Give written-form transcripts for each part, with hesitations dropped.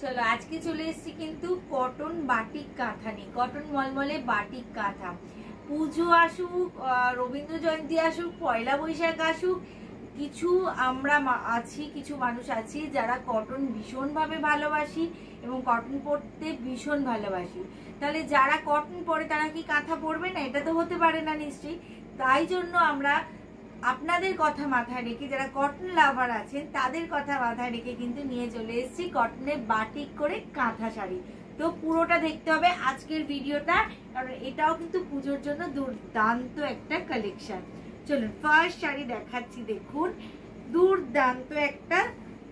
চলো আজকে চলে এসেছি কিন্তু কটন বাটিক কাঁথা নিয়ে। কটন মলমলে বাটিক কাঁথা। পুজো আসুক, রবীন্দ্র জয়ন্তী আসুক, পয়লা বৈশাখ আসুক, কিছু আমরা আছি, কিছু মানুষ আছি যারা কটন ভীষণভাবে ভালোবাসি এবং কটন পরতে ভীষণ ভালোবাসি। তাহলে যারা কটন পরে তারা কি কাঁথা পরবে না? এটা তো হতে পারে না নিশ্চয়ই। তাই জন্য আমরা আপনাদের কথা মাথায় রেখে, যারা কটন লাভার আছেন তাদের কথা মাথায় রেখে কিন্তু নিয়ে চলে এসেছি কটনে বাটিক করে কাঁথা শাড়ি। তো পুরোটা দেখতে হবে আজকের ভিডিওটা, কারণ এটাও কিন্তু পুজোর জন্য দুর্দান্ত একটা কালেকশন। চলুন ফার্স্ট শাড়ি দেখাচ্ছি, দেখুন দুর্দান্ত একটা,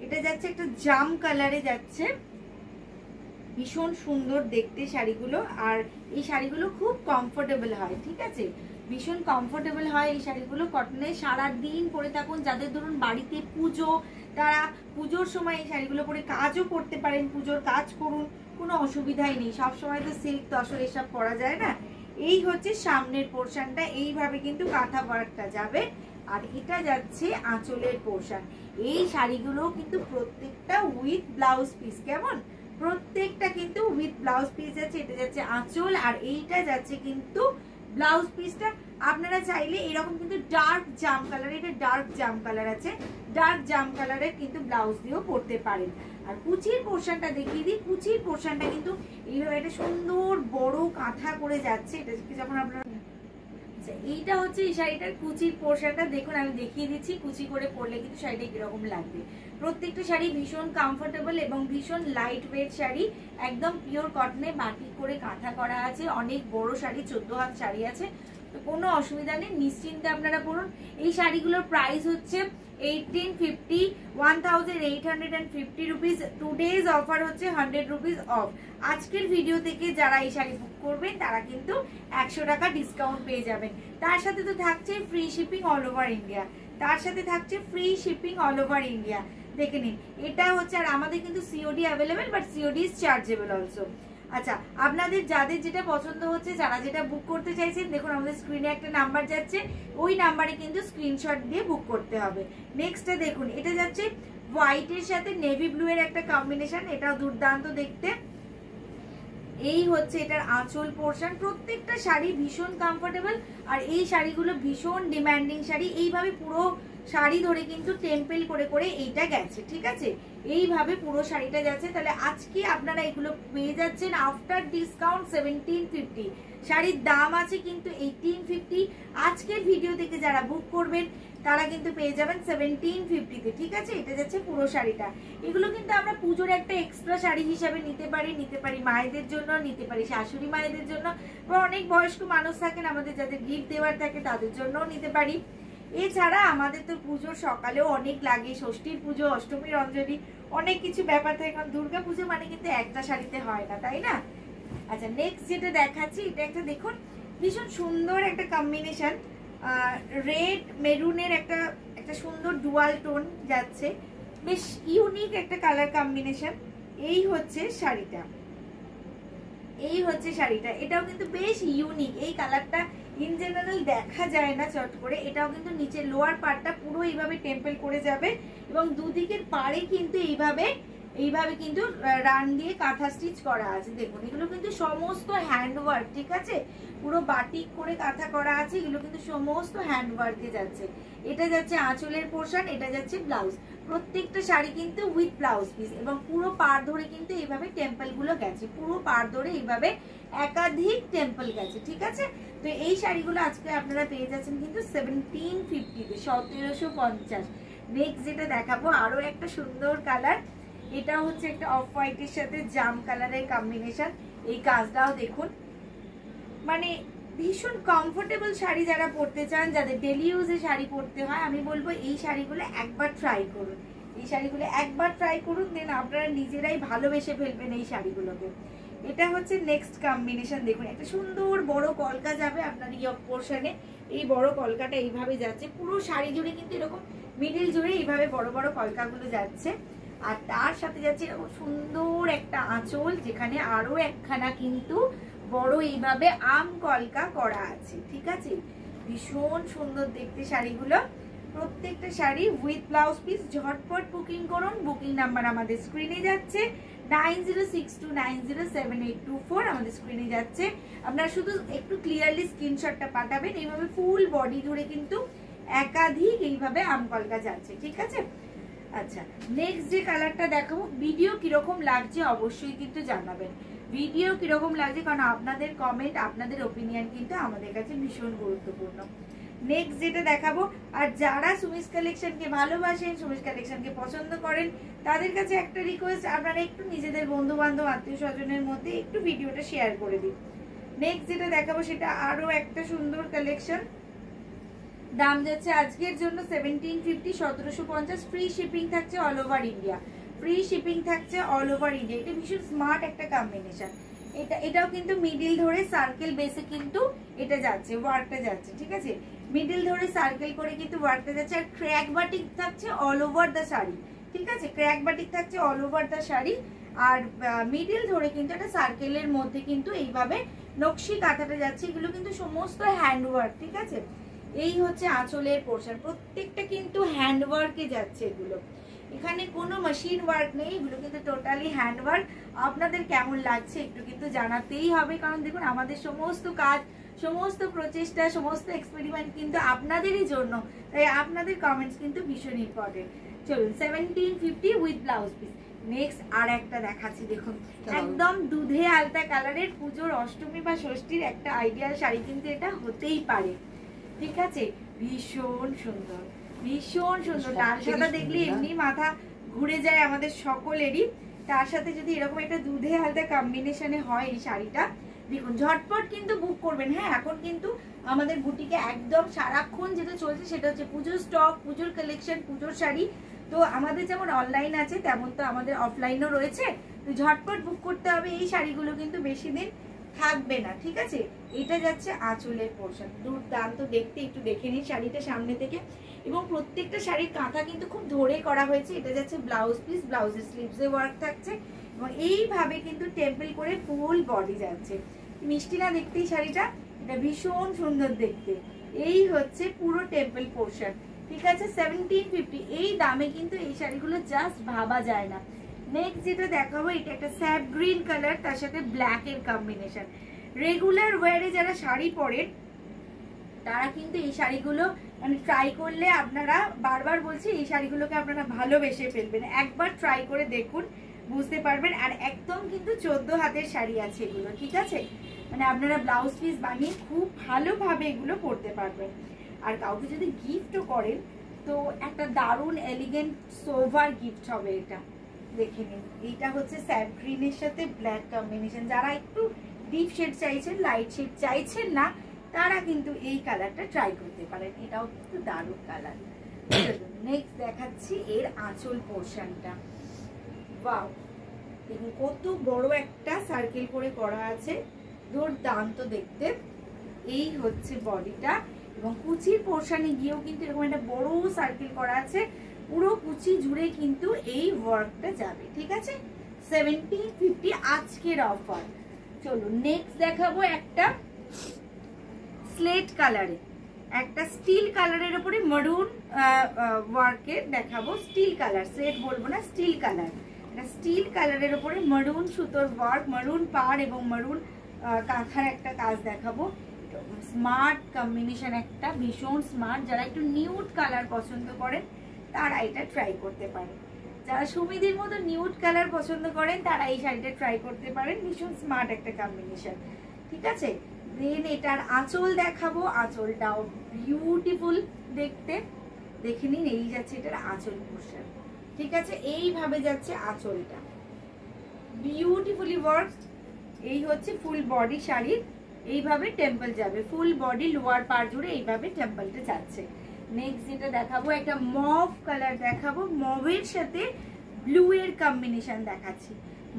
এটা যাচ্ছে একটা জাম কালারে যাচ্ছে, ভীষণ সুন্দর দেখতে শাড়িগুলো। আর এই শাড়িগুলো খুব কমফোর্টেবল হয়, ঠিক আছে, ভীষণ কমফোর্টেবল হয় এই শাড়িগুলো। কটনে সারা দিন পরে থাকুন, যাদের ধরুন বাড়িতে পুজো, তারা পুজোর সময় এই শাড়িগুলো পরে কাজও করতে পারেন, পুজোর কাজ করুন, কোনো অসুবিধাই নেই। সবসময় তো সিল্ক তসর এসব পরা যায় না। এই হচ্ছে সামনের পোর্শনটা, এইভাবে কিন্তু কাঁথা ওয়ার্কটা যাবে। আর এটা যাচ্ছে আঁচলের পোর্শন। এই শাড়িগুলো কিন্তু প্রত্যেকটা উইথ ব্লাউজ পিস, কেমন, প্রত্যেকটা কিন্তু উইথ ব্লাউজ পিস যাচ্ছে। এটা যাচ্ছে আঁচল, আর এইটা যাচ্ছে কিন্তু ব্লাউজ পিসটা। আপনারা চাইলে এরকম কিন্তু ডার্ক জাম কালার, এটা ডার্ক জাম কালার আছে, ডার্ক জাম কালারের কিন্তু ব্লাউজ দিয়েও পরতে পারেন। আর কুচির পোর্শনটা দেখিয়ে দিই, কুচির পোর্শনটা কিন্তু এইভাবে একটা সুন্দর বড় কাঁথা করে যাচ্ছে। এটা যখন আপনারা, এইটা হচ্ছে এই শাড়িটার কুচির পোর্শনটা, দেখুন আমি দেখিয়ে দিচ্ছি কুচি করে পরলে কিন্তু শাড়িটা কিরকম লাগবে। প্রত্যেকটা শাড়ি ভীষণ কমফোর্টেবল এবং ভীষণ লাইট ওয়েট শাড়ি, একদম পিওর কটনে বাটিক করে কাঁথা করা আছে। অনেক বড় শাড়ি, 14 হাত শাড়ি আছে, তো কোনো অসুবিধা নেই, নিশ্চিন্তে আপনারা পরুন। এই শাড়িগুলোর প্রাইস হচ্ছে 1850, 1850 রুপিস। টুডেজ অফার হচ্ছে 100 রুপিস অফ। আজকের ভিডিও থেকে যারা এই শাড়ি বুক করবেন তারা কিন্তু 100 টাকা ডিসকাউন্ট পেয়ে যাবেন। তার সাথে তো থাকছে free shipping all over India, তার সাথে থাকছে free shipping all over India. দেখে নিন, এটা হচ্ছে, আর আমাদের কিন্তু COD available, but COD is chargeable also. আচ্ছা, আপনাদের যাদের যেটা পছন্দ হচ্ছে, যারা যেটা বুক করতে চাইছেন, দেখুন আমাদের স্ক্রিনে একটা নাম্বার যাচ্ছে, ওই নাম্বারে কিন্তু স্ক্রিনশট দিয়ে বুক করতে হবে। নেক্সটে দেখুন, এটা যাচ্ছে হোয়াইটের সাথে নেভি ব্লু এর একটা কম্বিনেশন, এটাও দুর্দান্ত দেখতে। এই হচ্ছে এটার আঁচল পোর্শন। প্রত্যেকটা শাড়ি ভীষণ কমফোর্টেবল, আর এই শাড়িগুলো ভীষণ ডিমান্ডিং শাড়ি। এইভাবে পুরো শাড়ি ধরে কিন্তু টেম্পেল করে করে এইটা গেছে, ঠিক আছে, এইভাবে পুরো শাড়িটা যাচ্ছে। তাহলে আজকে আপনারা এগুলো পেয়ে যাচ্ছেন আফটার ডিসকাউন্ট 1750। শাড়ির দাম আছে কিন্তু 1850। আজকের ভিডিও থেকে যারা বুক করবেন তারা কিন্তু পেয়ে যাবেন 1750-তে, ঠিক আছে। এটা যাচ্ছে পুরো শাড়িটা। এগুলো কিন্তু আমরা পুজোর একটা এক্সট্রা শাড়ি হিসাবে নিতে পারি মায়েদের জন্য, নিতে পারি শাশুড়ি মায়েদের জন্য, বা অনেক বয়স্ক মানুষ থাকেন আমাদের, যাদের গিফট দেওয়ার থাকে তাদের জন্যও নিতে পারি। এছাড়া আমাদের তো পুজোর সকালেও অনেক লাগে, ষষ্ঠীর পুজো, অষ্টমীর অঞ্জলি, অনেক কিছু ব্যাপার থাকে, কারণ দুর্গা পুজো মানে কিন্তু একটা শাড়িতে হয় না, তাই না। আচ্ছা, নেক্সট যেটা দেখাচ্ছি, এটা একটা দেখুন ভীষণ সুন্দর একটা কম্বিনেশন, রেড মেরুনের একটা সুন্দর ডুয়াল টোন যাচ্ছে, বেশ ইউনিক একটা কালার কম্বিনেশন। এই হচ্ছে শাড়িটা, এই হচ্ছে শাড়িটা, এটাও কিন্তু বেশ ইউনিক। এই কালারটা ইন জেনারেল দেখা যায় না চট করে। এটাও কিন্তু নিচে লোয়ার পার্টটা পুরো এইভাবে টেম্পল করে যাবে, এবং দুদিকের পাড়ে কিন্তু এইভাবে কিন্তু রান দিয়ে কাঁথা স্টিচ করা আছে। দেখুন এগুলো কিন্তু সমস্ত হ্যান্ডওয়ার্ক, ঠিক আছে, পুরো বাটিক করে কাঁথা করা আছে, এগুলো কিন্তু সমস্ত হ্যান্ডওয়ার্কে যাচ্ছে। এটা যাচ্ছে আঁচলের পোর্শন, এটা যাচ্ছে ব্লাউজ। প্রত্যেকটা শাড়ি কিন্তু উইথ ব্লাউজ পিস, এবং পুরো পাড় ধরে কিন্তু এইভাবে টেম্পল গুলো গেছে, পুরো পাড় ধরে এইভাবে একাধিক টেম্পল গেছে, ঠিক আছে। তো এই শাড়িগুলো আজকে আপনারা পেয়ে যাচ্ছেন কিন্তু 1750-তে, 1750। নেক্সট যেটা দেখাবো আরো একটা সুন্দর কালার, এটা হচ্ছে একটা অফ হোয়াইটের সাথে জাম কালারের কম্বিনেশন। এই কাজটাও দেখুন, মানে ভীষণ কমফোর্টেবল শাড়ি যারা পরতে চান, যাদের ডেলি ইউজে শাড়ি পরতে হয়, আমি বলবো এই শাড়িগুলো একবার ট্রাই করুন, এই শাড়িগুলো একবার ট্রাই করুন, দেন আপনারা নিজেরাই ভালোবেসে ফেলবেন এই শাড়িগুলোকে। এটা হচ্ছে নেক্সট কম্বিনেশন, দেখুন একটা সুন্দর বড় কলকা যাবে আপনার ইয়ক পোর্শনে। এই বড় কলকাটা এইভাবে যাচ্ছে পুরো শাড়ি জুড়ে, কিন্তু এরকম মিডিল জুড়ে এইভাবে বড় বড় কলকাগুলো যাচ্ছে। আর তার সাথে যাচ্ছে এরকম সুন্দর একটা আঁচল, যেখানে আরো একখানা কিন্তু বড় এইভাবে আম কলকা করা আছে, ঠিক আছে। ভীষণ সুন্দর দেখতে শাড়িগুলো, প্রত্যেকটা শাড়ি উইথ ব্লাউজ পিস। ঝটপট বুকিং করুন, বুকিং নাম্বার আমাদের স্ক্রিনে যাচ্ছে, 9062907824 আমাদের স্ক্রিনে যাচ্ছে। আপনারা শুধু একটু ক্লিয়ারলি স্ক্রিনশটটা পাঠাবেন। এইভাবে ফুল বডি ধরে কিন্তু একাধিক এইভাবে আমকলকা যাচ্ছে, ঠিক আছে। আচ্ছা, নেক্সট যে কালারটা দেখাবো, ভিডিও কিরকম লাগছে অবশ্যই কিন্তু জানাবেন, ভিডিও কিরকম লাগছে, কারণ আপনাদের কমেন্ট, আপনাদের ওপিনিয়ন কিন্তু আমাদের কাছে ভীষণ গুরুত্বপূর্ণ। নেক্সট যেটা দেখাবো, আর যারা সুমিস কালেকশনকে ভালোবাসেন, সুমিস কালেকশনকে পছন্দ করেন, তাদের কাছে একটা রিকোয়েস্ট, আপনারা একটু নিজেদের বন্ধু বান্ধব আত্মীয় স্বজনের মধ্যে একটু ভিডিওটা শেয়ার করে দিন। নেক্সট যেটা দেখাবো সেটা আরো একটা সুন্দর কালেকশন, দাম যাচ্ছে আজকের জন্য 1750, 1750, ফ্রি শিপিং থাকছে all over India, free shipping থাকছে অল ওভার ইন্ডিয়া। এটা ভীষণ স্মার্ট একটা কম্বিনেশন। এটাও কিন্তু মিডিল ধরে সার্কেল বেসে কিন্তু এটা যাচ্ছে, ওয়ার্কটা যাচ্ছে, ঠিক আছে। মিডিল ধরে সার্কেল করে কিন্তু ওয়ার্কটা যাচ্ছে। আর ক্র্যাক বাটিক থাকছে অল ওভার দ্য শাড়ি, ঠিক আছে, ক্র্যাক বাটিক থাকছে অল ওভার দ্য শাড়ি। আর মিডিল ধরে কিন্তু একটা সার্কেলের মধ্যে কিন্তু এইভাবে নকশি কাঁথাটা যাচ্ছে। এগুলো কিন্তু সমস্ত হ্যান্ডওয়ার্ক, ঠিক আছে। এই হচ্ছে আঁচলের পোর্শন, প্রত্যেকটা কিন্তু হ্যান্ডওয়ার্কে যাচ্ছে। এগুলো এখানে কোনো মেশিন ওয়ার্ক নেই, এগুলো কিন্তু টোটালি হ্যান্ডওয়ার্ক। আপনাদের কেমন লাগছে একটু কিন্তু জানাতেই হবে, কারণ দেখুন আমাদের সমস্ত কাজ, সমস্ত প্রচেষ্টা, সমস্ত এক্সপেরিমেন্ট কিন্তু আপনাদেরই জন্য, তাই আপনাদের কমেন্টস কিন্তু ভীষণ ইম্পর্টেন্ট। চলুন 1750 উইথ ব্লাউজ পিস। নেক্সট আর একটা দেখাচ্ছি, দেখুন একদম দুধে আলতা কালারের, পুজোর অষ্টমী বা ষষ্ঠীর একটা আইডিয়াল শাড়ি কিন্তু এটা হতেই পারে, ঠিক আছে। ভীষণ সুন্দর, ভীষণ সুন্দর, লাল সাদা দেখলে এমনি মাথা ঘুরে যায় আমাদের সকলেরই, তার সাথে যদি এরকম একটা দুধে হালকা কম্বিনেশনে হয় এই শাড়িটা, দেখুন ঝটপট কিন্তু বুক করবেন। হ্যাঁ, এখন কিন্তু আমাদের বুটিকে একদম সারাক্ষণ যেটা চলছে সেটা হচ্ছে পুজোর স্টক, পুজোর কালেকশন, পুজোর শাড়ি। তো আমাদের যেমন অনলাইন আছে তেমন তো আমাদের অফলাইনও রয়েছে, তো ঝটপট বুক করতে হবে। এই শাড়িগুলো কিন্তু বেশি দিন থাকবে না, ঠিক আছে। এটা যাচ্ছে আঁচলের পোর্শন, দুর্দান্ত দেখতে, একটু দেখে নিন শাড়িটা সামনে থেকে। এবং প্রত্যেকটা শাড়ির কাঁথা কিন্তু খুব ধরে করা হয়েছে। এটা যাচ্ছে ব্লাউজ পিস, ব্লাউজের স্লিভসে ওয়ার্ক থাকছে এবং এইভাবে কিন্তু টেম্পল করে ফুল বডি যাচ্ছে। মিষ্টি না দেখতেই শাড়িটা, এটা ভীষণ সুন্দর দেখতে। এই হচ্ছে পুরো টেম্পল পোর্শন, ঠিক আছে। 1750, এই দামে কিন্তু এই শাড়িগুলো জাস্ট ভাবা যায় না। নেক্সট যেটা দেখাবো, এটা একটা স্যাপ গ্রিন কালার, তার সাথে ব্ল্যাক এর কম্বিনেশন। রেগুলার ওয়ারে যারা শাড়ি পরেন তারা কিন্তু এই শাড়িগুলো মানে ট্রাই করলে আপনারা, বারবার বলছি, এই শাড়িগুলোকে আপনারা ভালোবেসে ফেলবেন। একবার ট্রাই করে দেখুন, বুঝতে পারবেন। আর একদম কিন্তু 14 হাতের শাড়ি আছে এগুলো, ঠিক আছে। মানে আপনারা ব্লাউজ পিস বানিয়ে খুব ভালোভাবে এগুলো পরতে পারবেন। আর কাউকে যদি গিফটও করেন তো একটা দারুণ এলিগেন্ট সোভার গিফট হবে এটা, দেখে নিন। এইটা হচ্ছে স্যাপ গ্রিনের সাথে ব্ল্যাক কম্বিনেশন। যারা একটু ডিপ শেড চাইছেন, লাইট শেড চাইছেন না, তারা কিন্তু এই কালারটা ট্রাই করতে পারেন। এটাও কিন্তু দারুণ কালার। নেক্সট দেখাচ্ছি এর আঁচল পোর্শনটা। ওয়াও, দেখুন কত বড় একটা সার্কেল করে করা আছে, দুর্দান্ত দেখতে। এই হচ্ছে বডিটা, এবং কুচির পোর্শনে গিয়েও কিন্তু এরকম একটা বড় সার্কেল করা আছে। পুরো কুচি জুড়ে কিন্তু এই ওয়ার্কটা যাবে, ঠিক আছে। 1750 আজকের অফার। চলুন নেক্সট দেখাবো একটা স্লেট কালারে, একটা স্টিল কালারের উপরে মারুন ওয়ার্কের দেখাবো। স্টিল কালার, স্লেট বলবো না, স্টিল কালার। স্টিল কালারের উপরে মারুন সুতোর ওয়ার্ক, মারুন পাড় এবং মারুন কাঁথার একটা কাজ দেখাবো। স্মার্ট কম্বিনেশন, একটা ভীষণ স্মার্ট। যারা একটু নিউড কালার পছন্দ করেন তারা এটা ট্রাই করতে পারেন। যারা সুমিদির মতো নিউড কালার পছন্দ করেন তারা এই শাড়িটা ট্রাই করতে পারেন। ভীষণ স্মার্ট একটা কম্বিনেশন, ঠিক আছে। দেন এটার আঁচল দেখাবো। আঁচলটাও বিউটিফুল দেখতে, দেখে নিন। এই যাচ্ছে এটার আঁচল পোর্শন, ঠিক আছে। এইভাবে যাচ্ছে আঁচলটা, বিউটিফুলি ওয়ার্ক। এই হচ্ছে ফুল বডি শাড়ির, এইভাবে টেম্পল যাবে, ফুল বডি লোয়ার পার জুড়ে এইভাবে টেম্পলটা যাচ্ছে। নেক্সট যেটা দেখাবো, একটা মভ কালার দেখাবো। মভের সাথে ব্লু এর কম্বিনেশন দেখাচ্ছি।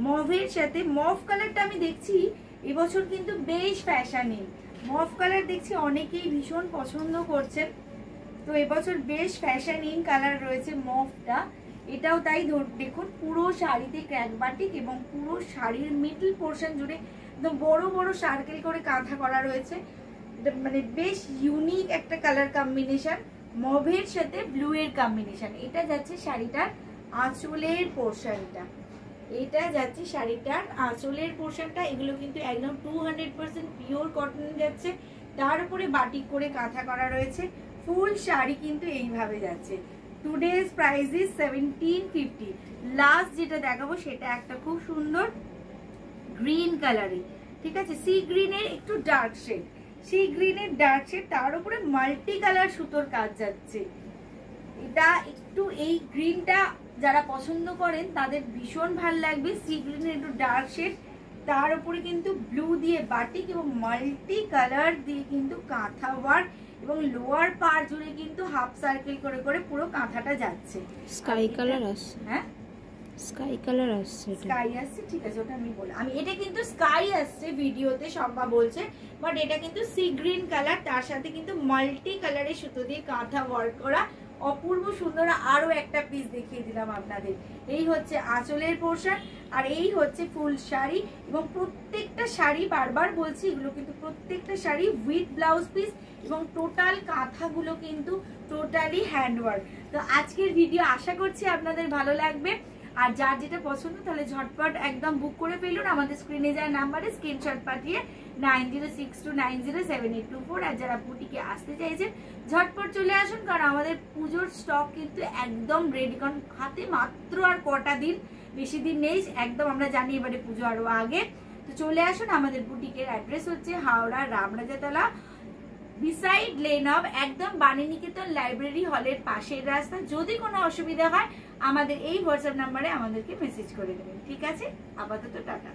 মভের সাথে, মভ কালারটা আমি দেখছি এবছর কিন্তু বেশ ফ্যাশনে। মভ কালার দেখছি অনেকেই ভীষণ পছন্দ করছেন, তো এবছর বেশ ফ্যাশন ইন কালার রয়েছে মভটা। এটাও তাই। দেখুন পুরো শাড়িতে ক্র্যাক বাটিক এবং পুরো শাড়ির মিডল পোর্শন জুড়ে একদম বড় বড় সার্কেল করে কাঁথা করা রয়েছে। মানে বেশ ইউনিক একটা কালার কম্বিনেশন, মভের সাথে ব্লু এর কম্বিনেশন। এটা যাচ্ছে শাড়িটার আঁচলের পোর্শনটা, এটা যাচ্ছে শাড়িটার আঁচলের পোর্শনটা, এগুলো কিন্তু একদম 200% পিওর কটন যাচ্ছে, তার উপরে বাটিক করে কাঁথা করা রয়েছে। ফুল শাড়ি কিন্তু এইভাবে যাচ্ছে। Today's price is 1750। লাস্ট যেটা দেখাবো সেটা একটা খুব সুন্দর গ্রিন কালারে, ঠিক আছে, সি গ্রিনের একটু ডার্ক শেড, সি গ্রিনের ডার্ক শেড, তার উপরে মাল্টি কালার সুতোর কাজ যাচ্ছে। এটা একটু এই গ্রিনটা যারা পছন্দ করেন তাদের ভীষণ ভাল লাগবে। সি গ্রিনের একটু ডার্ক শেড, তার উপরে কিন্তু ব্লু দিয়ে বাটিক এবং মাল্টি কালার দিয়ে কিন্তু কাঁথা ওয়ার্ক, এবং লোয়ার পার জুড়ে কিন্তু হাফ সার্কেল করে করে পুরো কাঁথাটা যাচ্ছে। স্কাই কালার আছে, হ্যাঁ স্কাই কালার আসছে, স্কাই আসছে, ঠিক আছে, ওটা আমি বলি, আমি এটা কিন্তু স্কাই আসছে ভিডিওতে সব্বা বলছে, বাট এটা কিন্তু সি গ্রিন কালার, তার সাথে কিন্তু মাল্টি কালারের সুতো দিয়ে কাঁথা ওয়ার্ক করা, অপূর্ব সুন্দর। আরো একটা পিস দেখিয়ে দিলাম আপনাদের। এই হচ্ছে আঁচলের পোর্শন, আর এই হচ্ছে ফুল শাড়ি, এবং প্রত্যেকটা শাড়ি বারবার বলছি এগুলো কিন্তু প্রত্যেকটা শাড়ি উইথ ব্লাউজ পিস, এবং টোটাল কাঁথাগুলো কিন্তু টোটালি হ্যান্ডওয়ার্ক। তো আজকের ভিডিও আশা করছি আপনাদের ভালো লাগবে, আর যার যেটা পছন্দ তাহলে ঝটপট একদম বুক করে ফেলুন। আমাদের স্ক্রিনে যাওয়ার নাম্বারে স্ক্রিনশট পাঠিয়ে 9062907824। আর যারা বুটিকে আসতে চাইছেন ঝটপট চলে আসুন, কারণ আমাদের পুজোর স্টক কিন্তু একদম রেডি, কারণ হাতে মাত্র আর কটা দিন, বেশি দিন নেই, একদম আমরা জানি এবারে পুজো আরো আগে। তো চলে আসুন, আমাদের বুটিকের অ্যাড্রেস হচ্ছে Howrah Ramrajatala, beside lane of, একদম বাণীনিকেতন লাইব্রেরি হলের পাশের রাস্তা। যদি কোনো অসুবিধা হয় আমাদের এই হোয়াটসঅ্যাপ নাম্বারে আমাদেরকে মেসেজ করে দেবেন, ঠিক আছে? আপাতত টাটা।